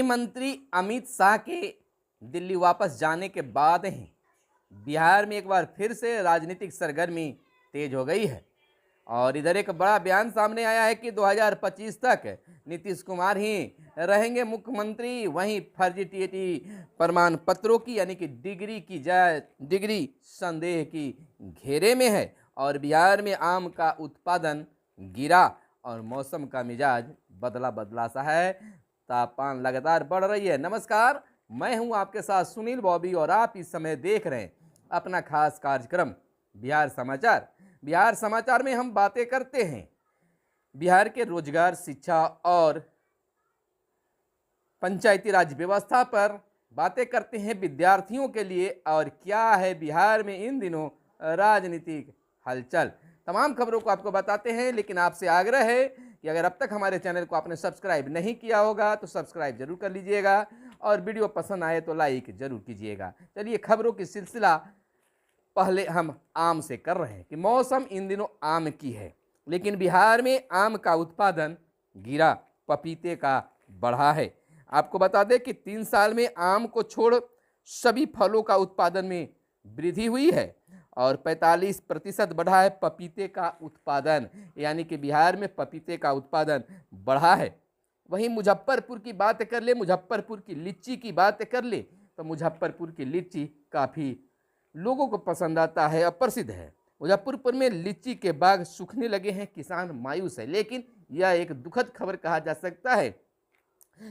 मंत्री अमित शाह के दिल्ली वापस जाने के बाद ही बिहार में एक बार फिर से राजनीतिक सरगर्मी तेज हो गई है और इधर एक बड़ा बयान सामने आया है कि 2025 तक नीतीश कुमार ही रहेंगे मुख्यमंत्री। वहीं फर्जी टीएटी प्रमाण पत्रों की यानी कि डिग्री संदेह की घेरे में है और बिहार में आम का उत्पादन गिरा और मौसम का मिजाज बदला सा है। तापमान लगातार बढ़ रही है। नमस्कार, मैं हूं आपके साथ सुनील बॉबी और आप इस समय देख रहे हैं अपना खास कार्यक्रम बिहार समाचार। बिहार समाचार में हम बातें करते हैं बिहार के रोजगार, शिक्षा और पंचायती राज व्यवस्था पर, बातें करते हैं विद्यार्थियों के लिए और क्या है बिहार में इन दिनों राजनीतिक हलचल। तमाम खबरों को आपको बताते हैं, लेकिन आपसे आग्रह है कि अगर अब तक हमारे चैनल को आपने सब्सक्राइब नहीं किया होगा तो सब्सक्राइब जरूर कर लीजिएगा और वीडियो पसंद आए तो लाइक जरूर कीजिएगा। चलिए, खबरों की सिलसिला पहले हम आम से कर रहे हैं कि मौसम इन दिनों आम की है, लेकिन बिहार में आम का उत्पादन गिरा, पपीते का बढ़ा है। आपको बता दें कि 3 साल में आम को छोड़ सभी फलों का उत्पादन में वृद्धि हुई है और 45% बढ़ा है पपीते का उत्पादन, यानी कि बिहार में पपीते का उत्पादन बढ़ा है। वहीं मुजफ्फरपुर की बात कर ले, मुजफ्फरपुर की लीची की बात कर ले तो मुजफ्फरपुर की लीची काफ़ी लोगों को पसंद आता है और प्रसिद्ध है। मुजफ्फरपुर में लीची के बाग सूखने लगे हैं, किसान मायूस है। लेकिन यह एक दुखद खबर कहा जा सकता है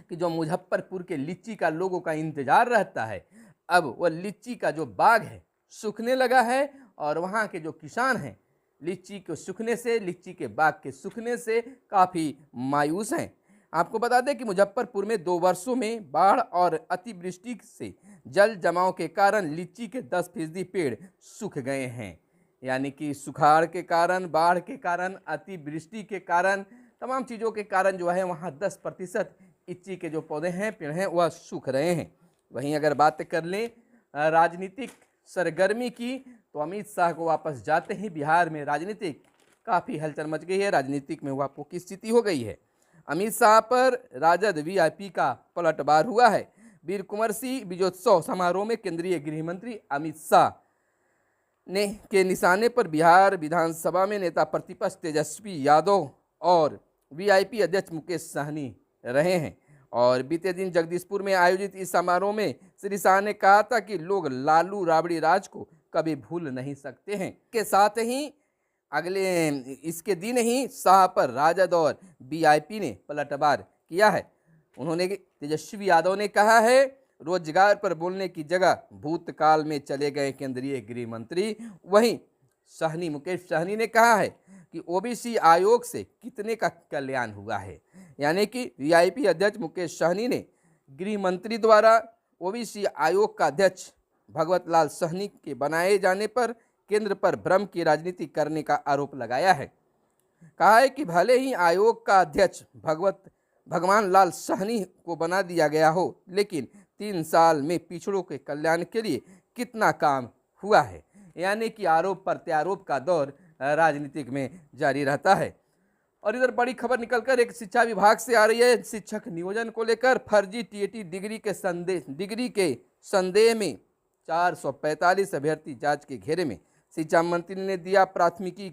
कि जो मुजफ्फरपुर के लीची का लोगों का इंतजार रहता है, अब वह लीची का जो बाग है सूखने लगा है और वहाँ के जो किसान हैं लीची के सूखने से, लीची के बाग के सूखने से काफ़ी मायूस हैं। आपको बता दें कि मुजफ्फरपुर में 2 वर्षों में बाढ़ और अतिवृष्टि से जल जमाव के कारण लीची के 10% पेड़ सूख गए हैं। यानी कि सुखाड़ के कारण, बाढ़ के कारण, अतिवृष्टि के कारण, तमाम चीज़ों के कारण जो है वहाँ 10% लीची के जो पौधे हैं, पेड़ हैं, वह सूख रहे हैं। वहीं अगर बात कर लें राजनीतिक सरगर्मी की तो अमित शाह को वापस जाते ही बिहार में राजनीतिक काफ़ी हलचल मच गई है, राजनीतिक में वापो की स्थिति हो गई है। अमित शाह पर राजद वीआईपी का पलटवार हुआ है। वीर कुंवर सिंह विजयोत्सव समारोह में केंद्रीय गृह मंत्री अमित शाह ने के निशाने पर बिहार विधानसभा में नेता प्रतिपक्ष तेजस्वी यादव और वीआईपी अध्यक्ष मुकेश सहनी रहे हैं और बीते दिन जगदीशपुर में आयोजित इस समारोह में श्री शाह ने कहा था कि लोग लालू राबड़ी राज को कभी भूल नहीं सकते हैं। के साथ ही अगले इसके दिन ही शाह पर राजद और वीआईपी ने पलटवार किया है। उन्होंने, तेजस्वी यादव ने कहा है, रोजगार पर बोलने की जगह भूतकाल में चले गए केंद्रीय गृह मंत्री। वहीं सहनी, मुकेश सहनी ने कहा है कि ओबीसी आयोग से कितने का कल्याण हुआ है। यानी कि वीआईपी अध्यक्ष मुकेश सहनी ने गृह मंत्री द्वारा ओबीसी आयोग का अध्यक्ष भगवत लाल सहनी के बनाए जाने पर केंद्र पर भ्रम की राजनीति करने का आरोप लगाया है। कहा है कि भले ही आयोग का अध्यक्ष भगवान लाल सहनी को बना दिया गया हो, लेकिन 3 साल में पिछड़ों के कल्याण के लिए कितना काम हुआ है। यानी कि आरोप प्रत्यारोप का दौर राजनीतिक में जारी रहता है। और इधर बड़ी खबर निकलकर एक शिक्षा विभाग से आ रही है। शिक्षक नियोजन को लेकर फर्जी टीएटी डिग्री के संदेह में 445 अभ्यर्थी जांच के घेरे में। शिक्षा मंत्री ने दिया प्राथमिकी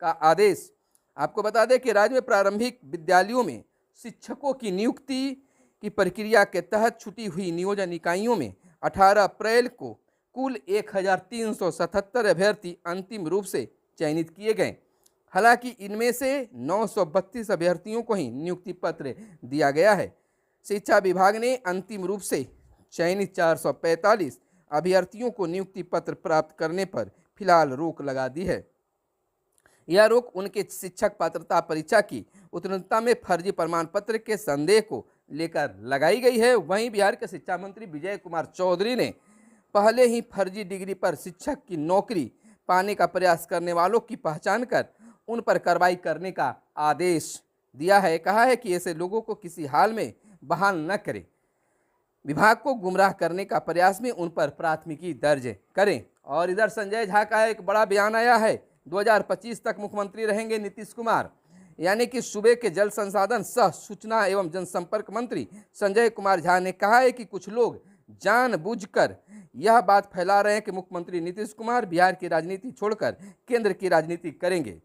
का आदेश। आपको बता दें कि राज्य में प्रारंभिक विद्यालयों में शिक्षकों की नियुक्ति की प्रक्रिया के तहत छुटी हुई नियोजन इकाइयों में 18 अप्रैल को कुल 1377 अभ्यर्थी अंतिम रूप से चयनित किए गए। हालांकि इनमें से 932 अभ्यर्थियों को ही नियुक्ति पत्र दिया गया है। शिक्षा विभाग ने अंतिम रूप से चयनित 445 अभ्यर्थियों को नियुक्ति पत्र प्राप्त करने पर फिलहाल रोक लगा दी है। यह रोक उनके शिक्षक पात्रता परीक्षा की उत्तीर्णता में फर्जी प्रमाण पत्र के संदेह को लेकर लगाई गई है। वहीं बिहार के शिक्षा मंत्री विजय कुमार चौधरी ने पहले ही फर्जी डिग्री पर शिक्षक की नौकरी पाने का प्रयास करने वालों की पहचान कर उन पर कार्रवाई करने का आदेश दिया है। कहा है कि ऐसे लोगों को किसी हाल में बहाल न करें, विभाग को गुमराह करने का प्रयास में उन पर प्राथमिकी दर्ज करें। और इधर संजय झा का एक बड़ा बयान आया है। 2025 तक मुख्यमंत्री रहेंगे नीतीश कुमार। यानी कि सूबे के जल संसाधन सह सूचना एवं जनसंपर्क मंत्री संजय कुमार झा ने कहा है कि कुछ लोग जानबूझकर यह बात फैला रहे हैं कि मुख्यमंत्री नीतीश कुमार बिहार की राजनीति छोड़कर केंद्र की राजनीति करेंगे।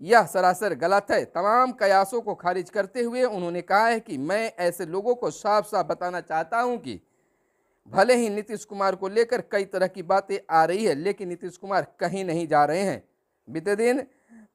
यह सरासर गलत है। तमाम कयासों को खारिज करते हुए उन्होंने कहा है कि मैं ऐसे लोगों को साफ साफ बताना चाहता हूं कि भले ही नीतीश कुमार को लेकर कई तरह की बातें आ रही है, लेकिन नीतीश कुमार कहीं नहीं जा रहे हैं। बीते दिन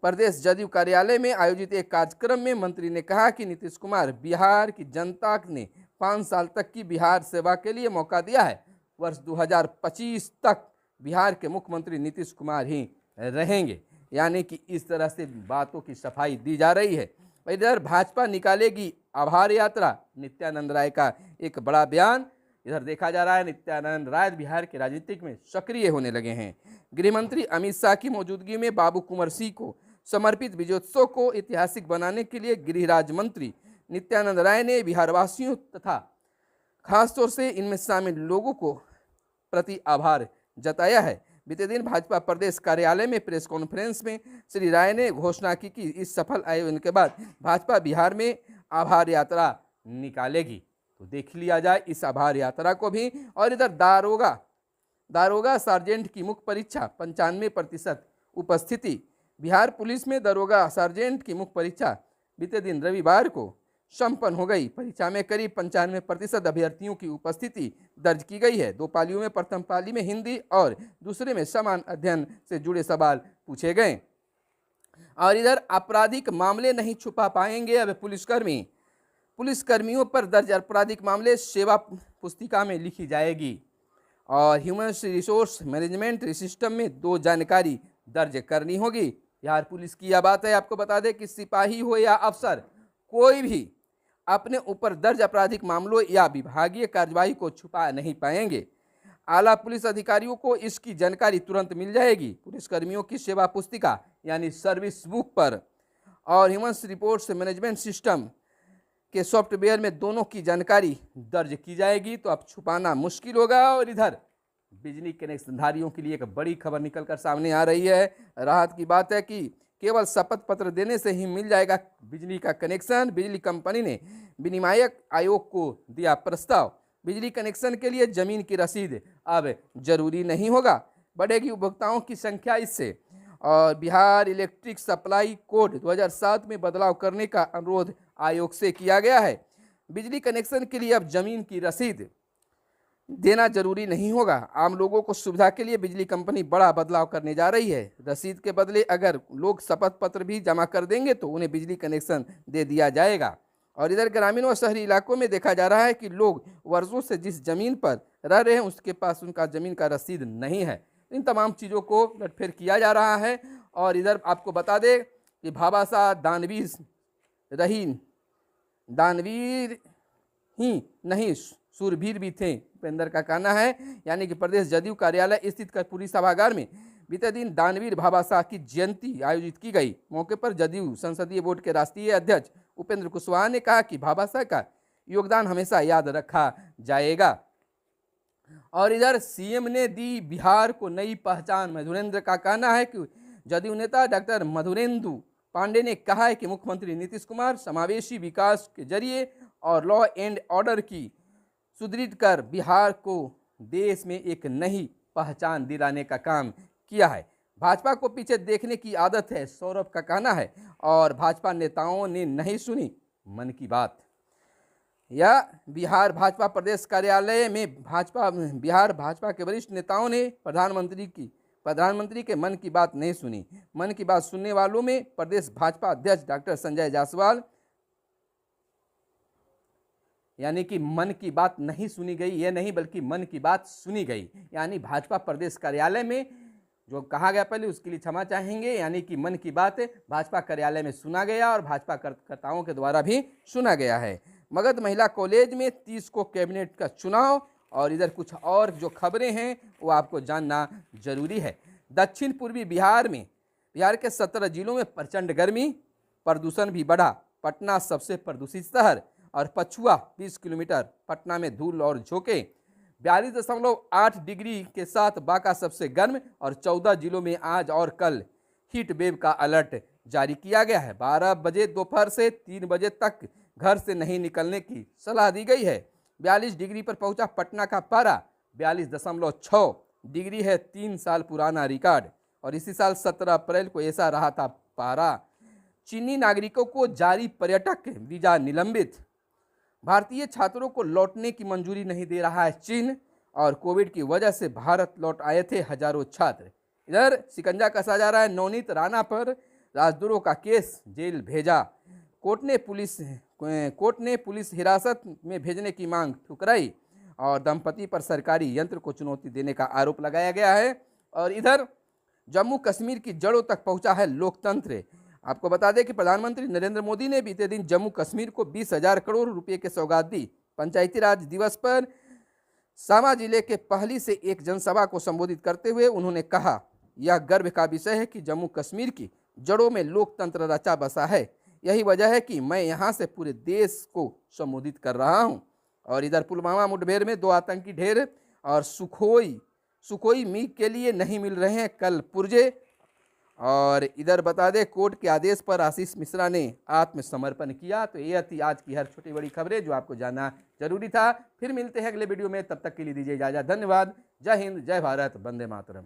प्रदेश जदयू कार्यालय में आयोजित एक कार्यक्रम में मंत्री ने कहा कि नीतीश कुमार बिहार की जनता ने 5 साल तक की बिहार सेवा के लिए मौका दिया है। वर्ष 2025 तक बिहार के मुख्यमंत्री नीतीश कुमार ही रहेंगे। यानी कि इस तरह से बातों की सफाई दी जा रही है। इधर भाजपा निकालेगी आभार यात्रा, नित्यानंद राय का एक बड़ा बयान। इधर देखा जा रहा है नित्यानंद राय बिहार के राजनीतिक में सक्रिय होने लगे हैं। गृहमंत्री अमित शाह की मौजूदगी में बाबू कुंवर सिंह को समर्पित विजयोत्सव को ऐतिहासिक बनाने के लिए गृह राज्य मंत्री नित्यानंद राय ने बिहारवासियों तथा खासतौर से इनमें शामिल लोगों को प्रति आभार जताया है। बीते दिन भाजपा प्रदेश कार्यालय में प्रेस कॉन्फ्रेंस में श्री राय ने घोषणा की कि इस सफल आयोजन के बाद भाजपा बिहार में आभार यात्रा निकालेगी। तो देख लिया जाए इस आभार यात्रा को भी। और इधर दारोगा सार्जेंट की मुख्य परीक्षा 95% उपस्थिति। बिहार पुलिस में दारोगा सार्जेंट की मुख्य परीक्षा बीते दिन रविवार को संपन्न हो गई। परीक्षा में करीब 95% अभ्यर्थियों की उपस्थिति दर्ज की गई है। 2 पालियों में प्रथम पाली में हिंदी और दूसरे में समान अध्ययन से जुड़े सवाल पूछे गए। और इधर आपराधिक मामले नहीं छुपा पाएंगे अब पुलिसकर्मियों पर दर्ज आपराधिक मामले सेवा पुस्तिका में लिखी जाएगी। और ह्यूमन रिसोर्स मैनेजमेंट सिस्टम में 2 जानकारी दर्ज करनी होगी। बिहार पुलिस की यह बात है। आपको बता दें कि सिपाही हो या अफसर, कोई भी अपने ऊपर दर्ज आपराधिक मामलों या विभागीय कार्यवाही को छुपा नहीं पाएंगे। आला पुलिस अधिकारियों को इसकी जानकारी तुरंत मिल जाएगी। पुलिसकर्मियों की सेवा पुस्तिका यानी सर्विस बुक पर और ह्यूमन रिपोर्ट्स मैनेजमेंट सिस्टम के सॉफ्टवेयर में दोनों की जानकारी दर्ज की जाएगी, तो अब छुपाना मुश्किल होगा। और इधर बिजली कनेक्शनधारियों के लिए एक बड़ी खबर निकलकर सामने आ रही है। राहत की बात है कि केवल शपथ पत्र देने से ही मिल जाएगा बिजली का कनेक्शन। बिजली कंपनी ने विनियामक आयोग को दिया प्रस्ताव। बिजली कनेक्शन के लिए जमीन की रसीद अब जरूरी नहीं होगा, बढ़ेगी उपभोक्ताओं की संख्या इससे। और बिहार इलेक्ट्रिक सप्लाई कोड 2007 में बदलाव करने का अनुरोध आयोग से किया गया है। बिजली कनेक्शन के लिए अब जमीन की रसीद देना जरूरी नहीं होगा। आम लोगों को सुविधा के लिए बिजली कंपनी बड़ा बदलाव करने जा रही है। रसीद के बदले अगर लोग शपथ पत्र भी जमा कर देंगे तो उन्हें बिजली कनेक्शन दे दिया जाएगा। और इधर ग्रामीण और शहरी इलाकों में देखा जा रहा है कि लोग वर्षों से जिस जमीन पर रह रहे हैं उसके पास उनका जमीन का रसीद नहीं है। इन तमाम चीज़ों को उलटफेर किया जा रहा है। और इधर आपको बता दें कि भाबाशाह दानवीर ही नहीं सूरवीर भी थे, उपेंद्र का कहना है। यानी कि प्रदेश जदयू कार्यालय स्थित कर्पूरी सभागार में बीते दिन दानवीर भाबाशाह की जयंती आयोजित की गई। मौके पर जदयू संसदीय बोर्ड के राष्ट्रीय अध्यक्ष उपेंद्र कुशवाहा ने कहा कि भाबाशाह का योगदान हमेशा याद रखा जाएगा। और इधर सीएम ने दी बिहार को नई पहचान। मधुरेंद्र का कहना है कि जदयू नेता डॉक्टर मधुरेंद्र पांडे ने कहा है कि मुख्यमंत्री नीतीश कुमार समावेशी विकास के जरिए और लॉ एंड ऑर्डर की सुदृढ़ कर बिहार को देश में एक नई पहचान दिलाने का काम किया है। भाजपा को पीछे देखने की आदत है, सौरभ का कहना है। और भाजपा नेताओं ने नहीं सुनी मन की बात। या बिहार भाजपा प्रदेश कार्यालय में बिहार भाजपा के वरिष्ठ नेताओं ने प्रधानमंत्री के मन की बात नहीं सुनी। मन की बात सुनने वालों में प्रदेश भाजपा अध्यक्ष डॉक्टर संजय जायसवाल, यानी कि मन की बात नहीं सुनी गई, ये नहीं बल्कि मन की बात सुनी गई। यानी भाजपा प्रदेश कार्यालय में जो कहा गया पहले उसके लिए क्षमा चाहेंगे। यानी कि मन की बात भाजपा कार्यालय में सुना गया और भाजपा कार्यकर्ताओं के द्वारा भी सुना गया है। मगध महिला कॉलेज में 30 को कैबिनेट का चुनाव। और इधर कुछ और जो खबरें हैं वो आपको जानना जरूरी है। दक्षिण पूर्वी बिहार के 17 जिलों में प्रचंड गर्मी, प्रदूषण भी बढ़ा। पटना सबसे प्रदूषित शहर और पछुआ 20 किलोमीटर। पटना में धूल और झोंके 42.8 डिग्री के साथ बांका सबसे गर्म। और 14 जिलों में आज और कल हीट वेव का अलर्ट जारी किया गया है। 12 बजे दोपहर से 3 बजे तक घर से नहीं निकलने की सलाह दी गई है। 42 डिग्री पर पहुंचा पटना का पारा, 42.6 डिग्री है 3 साल पुराना रिकॉर्ड। और इसी साल 17 अप्रैल को ऐसा रहा था पारा। चीनी नागरिकों को जारी पर्यटक वीजा निलंबित। भारतीय छात्रों को लौटने की मंजूरी नहीं दे रहा है चीन, और कोविड की वजह से भारत लौट आए थे हजारों छात्र। इधर शिकंजा कसा जा रहा है नवनीत राणा पर, राजद्रोह का केस, जेल भेजा। कोर्ट ने पुलिस हिरासत में भेजने की मांग ठुकराई, और दंपति पर सरकारी यंत्र को चुनौती देने का आरोप लगाया गया है। और इधर जम्मू कश्मीर की जड़ों तक पहुंचा है लोकतंत्र। आपको बता दें कि प्रधानमंत्री नरेंद्र मोदी ने बीते दिन जम्मू कश्मीर को 20,000 करोड़ रुपए की सौगात दी। पंचायती राज दिवस पर सामा जिले के पहली से एक जनसभा को संबोधित करते हुए उन्होंने कहा, यह गर्व का विषय है कि जम्मू कश्मीर की जड़ों में लोकतंत्र रचा बसा है। यही वजह है कि मैं यहां से पूरे देश को संबोधित कर रहा हूं। और इधर पुलवामा मुठभेड़ में 2 आतंकी ढेर, और सुखोई मिग के लिए नहीं मिल रहे हैं कल पुर्जे। और इधर बता दें कोर्ट के आदेश पर आशीष मिश्रा ने आत्मसमर्पण किया। तो ये थी आज की हर छोटी बड़ी खबरें जो आपको जानना जरूरी था। फिर मिलते हैं अगले वीडियो में, तब तक के लिए दीजिए इजाजत। धन्यवाद। जय हिंद, जय भारत, वंदे मातरम।